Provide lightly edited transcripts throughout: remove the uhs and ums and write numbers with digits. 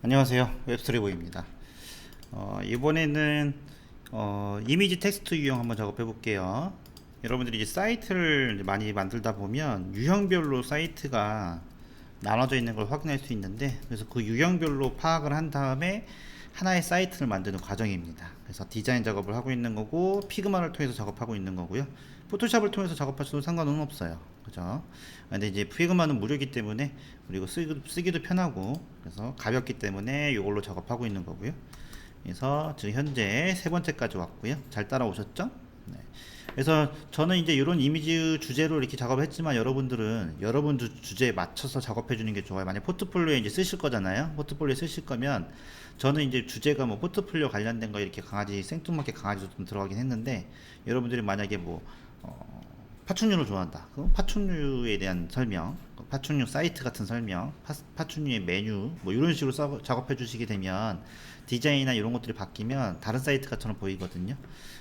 안녕하세요. 웹스토리보입니다. 이번에는 이미지 텍스트 유형 한번 작업해 볼게요. 여러분들이 이제 사이트를 이제 많이 만들다 보면 유형별로 사이트가 나눠져 있는 걸 확인할 수 있는데, 그래서 그 유형별로 파악을 한 다음에 하나의 사이트를 만드는 과정입니다. 그래서 디자인 작업을 하고 있는 거고, 피그마를 통해서 작업하고 있는 거고요. 포토샵을 통해서 작업하셔도 상관은 없어요. 그죠? 근데 이제 피그마는 무료이기 때문에, 그리고 쓰기도 편하고, 그래서 가볍기 때문에 이걸로 작업하고 있는 거고요. 그래서 지금 현재 세 번째까지 왔고요. 잘 따라오셨죠? 네. 그래서 저는 이제 이런 이미지 주제로 이렇게 작업을 했지만, 여러분들은 여러분 주제에 맞춰서 작업해 주는 게 좋아요. 만약 포트폴리오에 이제 쓰실 거잖아요. 포트폴리오에 쓰실 거면, 저는 이제 주제가 뭐 포트폴리오 관련된 거 이렇게 강아지, 생뚱맞게 강아지도 좀 들어가긴 했는데, 여러분들이 만약에 뭐 파충류를 좋아한다. 그럼 파충류에 대한 설명, 파충류 사이트 같은 설명, 파충류의 메뉴, 뭐 이런 식으로 작업해 주시게 되면 디자인이나 이런 것들이 바뀌면 다른 사이트가처럼 보이거든요.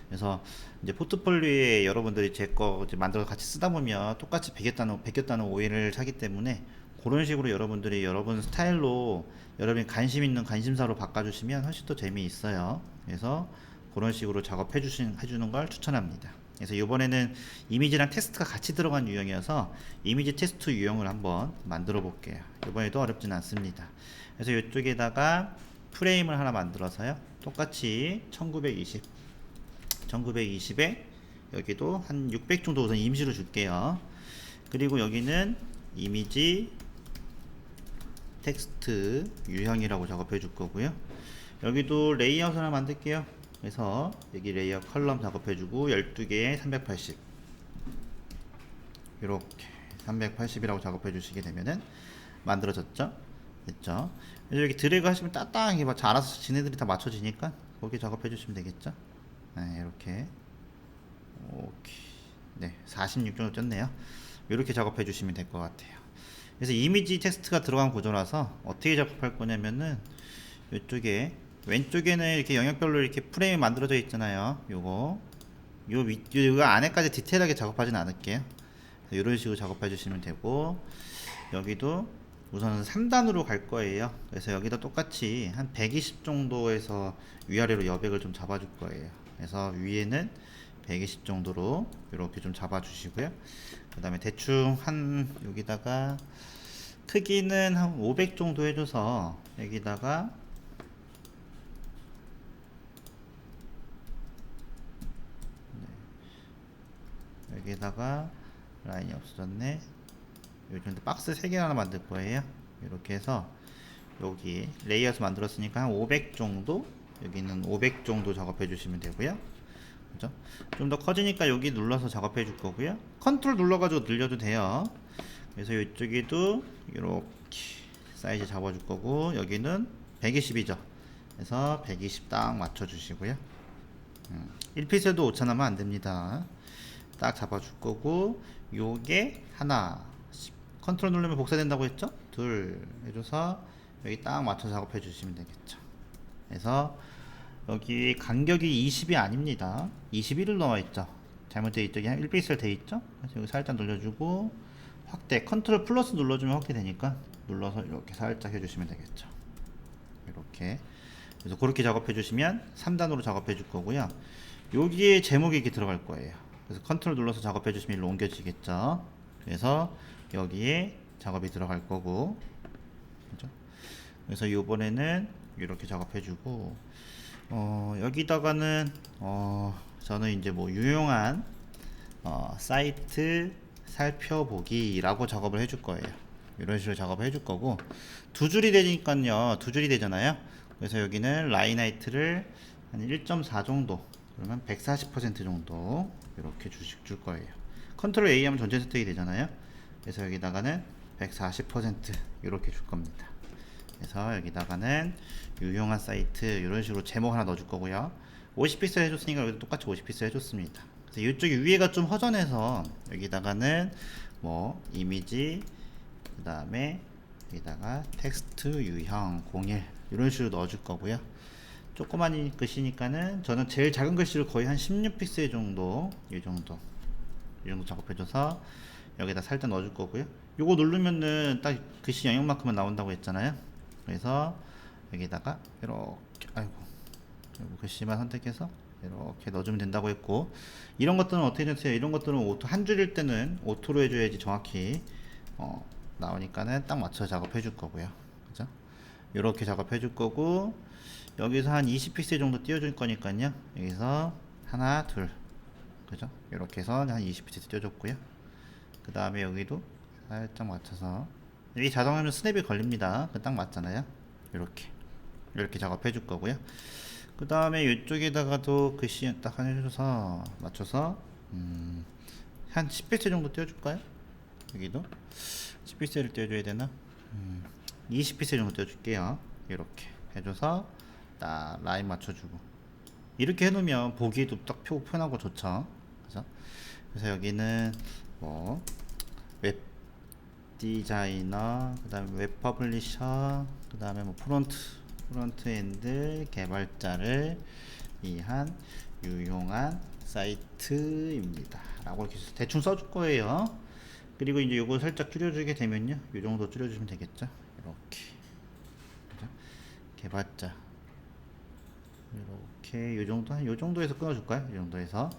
그래서 이제 포트폴리오에 여러분들이 제 거 만들어 같이 쓰다 보면 똑같이 베꼈다는 오해를 사기 때문에, 그런 식으로 여러분들이 여러분 스타일로 여러분이 관심 있는 관심사로 바꿔주시면 훨씬 더 재미있어요. 그래서 그런 식으로 해주는 걸 추천합니다. 그래서 이번에는 이미지랑 텍스트가 같이 들어간 유형이어서 이미지 텍스트 유형을 한번 만들어 볼게요. 이번에도 어렵진 않습니다. 그래서 이쪽에다가 프레임을 하나 만들어서요, 똑같이 1920에 여기도 한 600 정도 우선 임시로 줄게요. 그리고 여기는 이미지 텍스트 유형이라고 작업해 줄 거고요. 여기도 레이아웃 하나 만들게요. 그래서 여기 레이아웃 컬럼 작업해 주고 12개에 380, 이렇게 380이라고 작업해 주시게 되면은 만들어졌죠? 됐죠? 그래서 여기 드래그 하시면 따땅하게 알아서 지네들이 다 맞춰지니까 거기 작업해 주시면 되겠죠? 네, 이렇게. 오케이. 네, 46 정도 떴네요. 이렇게 작업해 주시면 될 것 같아요. 그래서 이미지 텍스트가 들어간 구조라서 어떻게 작업할 거냐면은, 이쪽에 왼쪽에는 이렇게 영역별로 이렇게 프레임이 만들어져 있잖아요. 요 안에까지 디테일하게 작업하진 않을게요. 이런 식으로 작업해 주시면 되고, 여기도 우선은 3단으로 갈 거예요. 그래서 여기다 똑같이 한 120 정도에서 위아래로 여백을 좀 잡아 줄 거예요. 그래서 위에는 120 정도로 이렇게 좀 잡아 주시고요. 그 다음에 대충 여기다가 크기는 한 500 정도 해줘서 여기다가 라인이 없어졌네. 요즘 박스 3개 하나 만들 거예요. 이렇게 해서 여기 레이아웃 만들었으니까 한 500 정도, 여기는 500 정도 작업해 주시면 되고요. 그죠? 좀 더 커지니까 여기 눌러서 작업해 줄 거고요. 컨트롤 눌러가지고 늘려도 돼요. 그래서 이쪽에도 이렇게 사이즈 잡아 줄 거고, 여기는 120이죠. 그래서 120 딱 맞춰 주시고요. 1픽셀도 오차나면 안 됩니다. 딱 잡아줄 거고, 요게 하나, 컨트롤 누르면 복사된다고 했죠? 둘 해줘서 여기 딱 맞춰 작업해 주시면 되겠죠. 그래서 여기 간격이 20이 아닙니다. 21을 넣어 있죠. 잘못되어 있죠. 그냥 1픽셀 돼 있죠? 그래서 여기 살짝 눌러주고, 확대 컨트롤 플러스 눌러주면 확대되니까 눌러서 이렇게 살짝 해주시면 되겠죠. 이렇게. 그래서 그렇게 작업해 주시면 3단으로 작업해 줄 거고요. 여기에 제목이 이렇게 들어갈 거예요. 그래서 컨트롤 눌러서 작업해 주시면 일로 옮겨지겠죠. 그래서 여기에 작업이 들어갈 거고, 그죠? 그래서 이번에는 이렇게 작업해 주고, 여기다가는 저는 이제 뭐 유용한 사이트 살펴보기라고 작업을 해줄 거예요. 이런 식으로 작업을 해줄 거고, 두 줄이 되니까요, 두 줄이 되잖아요. 그래서 여기는 라인 하이트를 한 1.4 정도, 그러면 140% 정도 이렇게 줄 거예요. 컨트롤 A 하면 전체 선택이 되잖아요. 그래서 여기다가는 140% 이렇게 줄 겁니다. 그래서 여기다가는 유용한 사이트 이런 식으로 제목 하나 넣어줄 거고요. 50픽셀 해줬으니까 여기도 똑같이 50픽셀 해줬습니다. 그래서 이쪽이 위에가 좀 허전해서 여기다가는 뭐 이미지, 그 다음에 여기다가 텍스트 유형 01 이런 식으로 넣어줄 거고요. 조그만 글씨니까는 저는 제일 작은 글씨를 거의 한 16픽셀 정도, 이 정도 작업해줘서 여기다 살짝 넣어줄 거고요. 요거 누르면은 딱 글씨 영역만큼은 나온다고 했잖아요. 그래서 여기다가 이렇게, 아이고, 글씨만 선택해서 이렇게 넣어주면 된다고 했고, 이런 것들은 어떻게 해주세요? 이런 것들은 오토 한 줄일 때는 오토로 해줘야지 정확히 나오니까는 딱 맞춰 작업해 줄 거고요. 그죠? 이렇게 작업해 줄 거고, 여기서 한 20픽셀 정도 띄워줄 거니까요. 여기서 하나, 둘, 그죠? 이렇게 해서 한 20픽셀 띄워줬고요. 그 다음에 여기도 살짝 맞춰서, 여기 자동으로 스냅이 걸립니다. 그 딱 맞잖아요. 이렇게 작업해 줄 거고요. 그 다음에 이쪽에다가도 글씨 딱 하나 해줘서 맞춰서 한 10픽셀 정도 띄워줄까요? 여기도 10픽셀을 띄워줘야 되나? 20픽셀 정도 띄워줄게요. 이렇게 해줘서 딱 라인 맞춰주고, 이렇게 해놓으면 보기에도 딱 편하고 좋죠. 그래서 여기는 뭐 웹 디자이너, 그 다음에 웹 퍼블리셔, 그 다음에 뭐 프론트엔드 개발자를 위한 유용한 사이트입니다 라고 이렇게 대충 써줄 거예요. 그리고 이제 요거 살짝 줄여주게 되면요, 요 정도 줄여주면 되겠죠. 이렇게, 그죠? 개발자 이렇게 요 정도, 한 요 정도에서 끊어줄까요? 이 정도에서.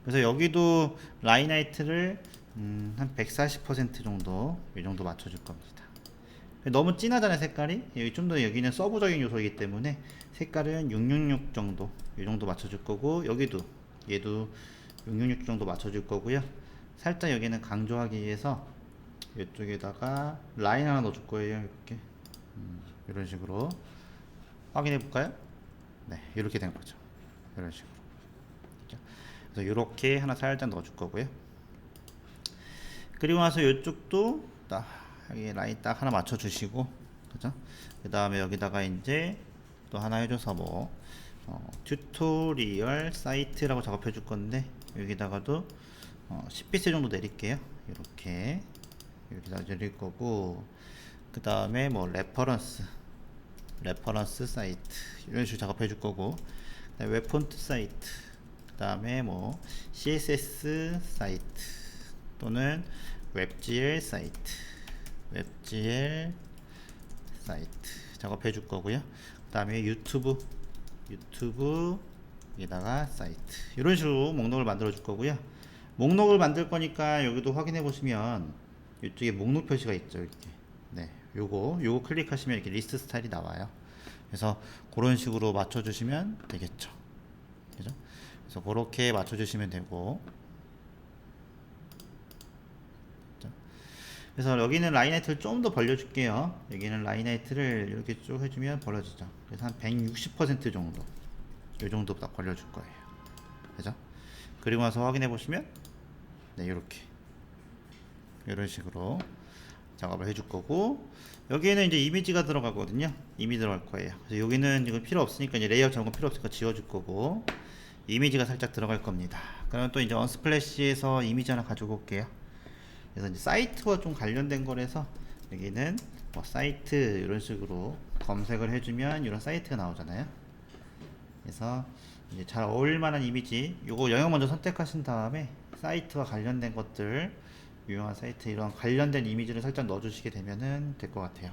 그래서 여기도 라인 하이트를 한 140% 정도, 이 정도 맞춰줄 겁니다. 너무 진하잖아요, 색깔이. 여기 좀 더, 여기는 서브적인 요소이기 때문에 색깔은 666 정도, 이 정도 맞춰줄 거고, 여기도 얘도 666 정도 맞춰줄 거고요. 살짝 여기는 강조하기 위해서 이쪽에다가 라인 하나 넣어줄 거예요. 이렇게 이런 식으로 확인해 볼까요? 네, 이렇게 된 거죠. 이런 식으로. 그래서 이렇게 하나 살짝 넣어줄 거고요. 그리고 나서 이쪽도 딱 여기 라인 딱 하나 맞춰 주시고, 그죠? 그 다음에 여기다가 이제 또 하나 해줘서 뭐 튜토리얼 사이트라고 작업해 줄 건데, 여기다가도 10피스 정도 내릴게요. 이렇게 여기다 내릴 거고, 그 다음에 뭐 레퍼런스 사이트 이런 식으로 작업해 줄 거고, 그다음에 웹 폰트 사이트, 그 다음에 뭐 CSS 사이트 또는 웹GL 사이트 작업해 줄 거고요. 그 다음에 유튜브 여기다가 사이트, 이런 식으로 목록을 만들어 줄 거고요. 목록을 만들 거니까 여기도 확인해 보시면 이쪽에 목록 표시가 있죠. 이렇게. 네, 요거 클릭하시면 이렇게 리스트 스타일이 나와요. 그래서 그런 식으로 맞춰 주시면 되겠죠. 그죠? 그래서 그렇게 맞춰 주시면 되고, 그래서 여기는 라인하이트를 좀 더 벌려줄게요. 여기는 라인하이트를 이렇게 쭉 해주면 벌어지죠. 그래서 한 160% 정도, 이 정도 딱 벌려줄 거예요. 그죠? 그리고 나서 확인해 보시면, 네, 이렇게 이런 식으로 작업을 해줄 거고, 여기에는 이제 이미지가 들어가거든요. 이미 들어갈 거예요. 그래서 여기는 이거 필요 없으니까, 이제 레이아웃 점검 필요 없으니까 지워줄 거고, 이미지가 살짝 들어갈 겁니다. 그러면 또 이제 언스플래시에서 이미지 하나 가지고 올게요. 그래서 이제 사이트와 좀 관련된 거라서 여기는 뭐 사이트 이런 식으로 검색을 해주면 이런 사이트가 나오잖아요. 그래서 이제 잘 어울릴 만한 이미지, 요거 영역 먼저 선택하신 다음에 사이트와 관련된 것들, 유용한 사이트 이런 관련된 이미지를 살짝 넣어주시게 되면은 될 것 같아요.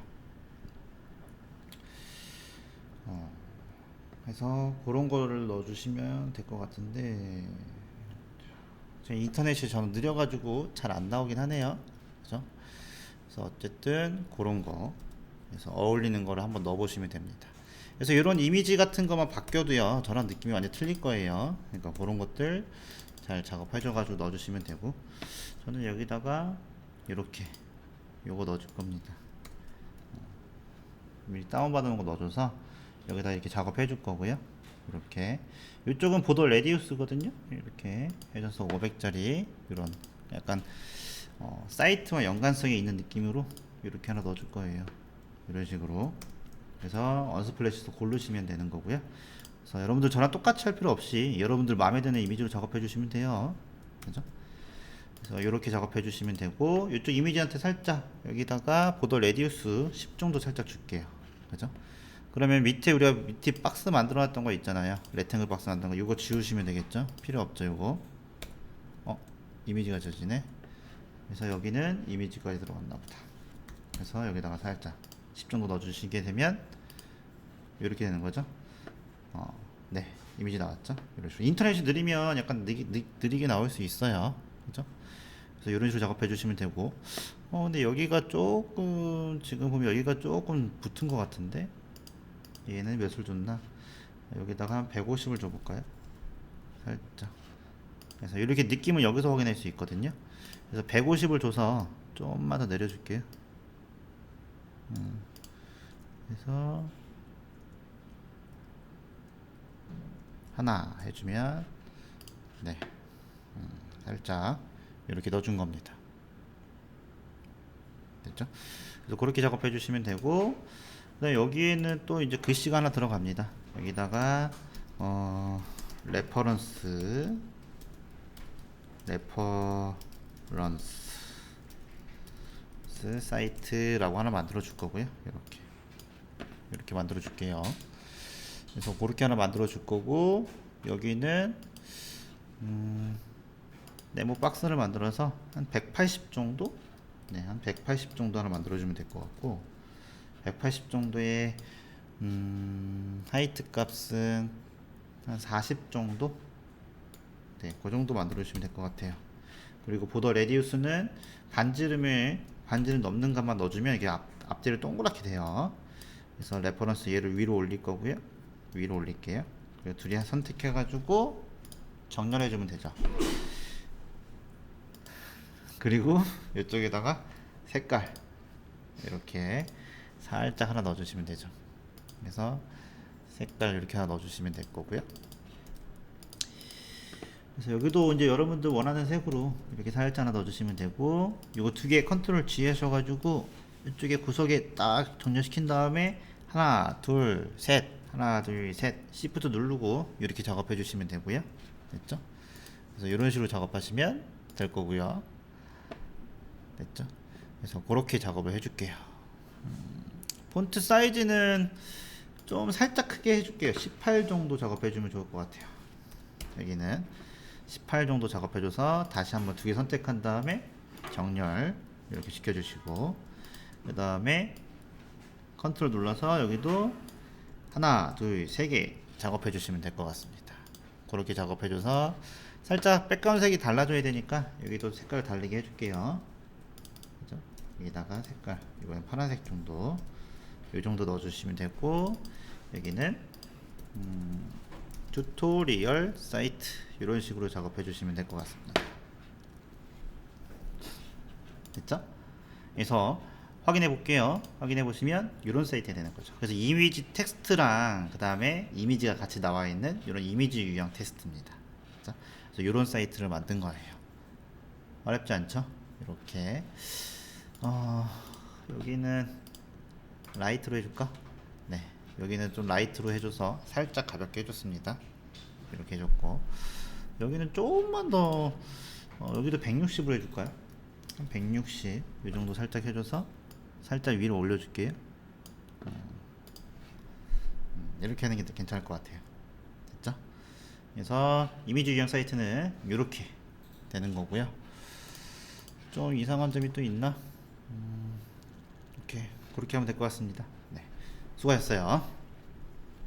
그래서 그런 거를 넣어주시면 될 것 같은데, 인터넷이 저는 느려가지고 잘 안 나오긴 하네요. 그죠? 그래서 어쨌든 그런 거, 그래서 어울리는 거를 한번 넣어보시면 됩니다. 그래서 이런 이미지 같은 것만 바뀌어도요, 저랑 느낌이 완전 틀릴 거예요. 그러니까 그런 것들 잘 작업해줘가지고 넣어주시면 되고, 저는 여기다가 이렇게 요거 넣어줄 겁니다. 미리 다운받은 거 넣어줘서 여기다 이렇게 작업해 줄 거고요. 이렇게 이쪽은 보도 레디우스거든요. 이렇게 해줘서 500짜리 이런 약간 사이트와 연관성이 있는 느낌으로 이렇게 하나 넣어줄 거예요. 이런 식으로. 그래서 언스플래시도 고르시면 되는 거고요. 그래서 여러분들 저랑 똑같이 할 필요 없이 여러분들 마음에 드는 이미지로 작업해 주시면 돼요. 그죠? 그래서 이렇게 작업해 주시면 되고, 이쪽 이미지한테 살짝 여기다가 보도 레디우스 10 정도 살짝 줄게요. 그죠? 그러면 밑에 우리가 밑에 박스 만들어 놨던 거 있잖아요. 레탱글 박스 만든 거, 이거 지우시면 되겠죠? 필요 없죠, 이거. 이미지가 져지네. 그래서 여기는 이미지까지 들어갔나 보다. 그래서 여기다가 살짝 10 정도 넣어주시게 되면 이렇게 되는 거죠. 네, 이미지 나왔죠. 이런 식으로 인터넷이 느리면 약간 느리게 나올 수 있어요. 그죠? 그래서 이런 식으로 작업해 주시면 되고, 근데 여기가 조금 지금 보면 여기가 조금 붙은 것 같은데 얘는 몇을 줬나? 여기다가 한 150을 줘볼까요? 살짝. 그래서 이렇게 느낌을 여기서 확인할 수 있거든요. 그래서 150을 줘서 좀만 더 내려줄게요. 그래서 하나 해주면 네, 살짝 이렇게 넣어준 겁니다. 됐죠? 그래서 그렇게 작업해 주시면 되고, 그다음에 여기에는 또 이제 글씨가 하나 들어갑니다. 여기다가 레퍼런스 사이트라고 하나 만들어 줄 거고요. 이렇게 만들어 줄게요. 그래서 그렇게 하나 만들어 줄 거고, 여기는 네모 박스를 만들어서 한 180 정도, 네, 한 180 정도 하나 만들어 주면 될 것 같고, 180 정도의 하이트 값은 한 40 정도, 네, 그 정도 만들어 주시면 될 것 같아요. 그리고 보더 레디우스는 반지름 넘는 값만 넣어주면 이게 앞뒤를 동그랗게 돼요. 그래서 레퍼런스 얘를 위로 올릴 거고요. 위로 올릴게요. 그리고 둘이 선택해가지고 정렬해주면 되죠. 그리고 이쪽에다가 색깔 이렇게 살짝 하나 넣어주시면 되죠. 그래서 색깔 이렇게 하나 넣어주시면 될 거고요. 그래서 여기도 이제 여러분들 원하는 색으로 이렇게 살짝 하나 넣어주시면 되고, 이거 두 개 컨트롤 G 하셔가지고 이쪽에 구석에 딱 정렬시킨 다음에 하나 둘 셋 시프트 누르고 이렇게 작업해 주시면 되고요. 됐죠? 그래서 이런 식으로 작업하시면 될 거고요. 됐죠? 그래서 그렇게 작업을 해줄게요. 폰트 사이즈는 좀 살짝 크게 해줄게요. 18 정도 작업해주면 좋을 것 같아요. 여기는 18 정도 작업해줘서 다시 한번 두 개 선택한 다음에 정렬 이렇게 시켜주시고, 그 다음에 컨트롤 눌러서 여기도 하나 둘 세 개 작업해주시면 될 것 같습니다. 그렇게 작업해줘서 살짝 백그라운드 색이 달라져야 되니까 여기도 색깔 달리게 해줄게요. 그죠? 여기다가 색깔 이번엔 파란색 정도 이 정도 넣어주시면 되고, 여기는 튜토리얼 사이트 이런 식으로 작업해 주시면 될 것 같습니다. 됐죠? 그래서 확인해 볼게요. 확인해 보시면 이런 사이트가 되는 거죠. 그래서 이미지 텍스트랑 그 다음에 이미지가 같이 나와 있는 이런 이미지 유형 테스트입니다. 그래서 이런 사이트를 만든 거예요. 어렵지 않죠? 이렇게 여기는 라이트로 해줄까? 네, 여기는 좀 라이트로 해줘서 살짝 가볍게 해줬습니다. 이렇게 해줬고, 여기는 조금만 더 여기도 160으로 해줄까요? 한 160 이 정도 살짝 해줘서 살짝 위로 올려줄게요. 이렇게 하는 게 괜찮을 것 같아요. 됐죠? 그래서 이미지 유형 사이트는 이렇게 되는 거고요. 좀 이상한 점이 또 있나? 이렇게 그렇게 하면 될 것 같습니다. 네, 수고하셨어요.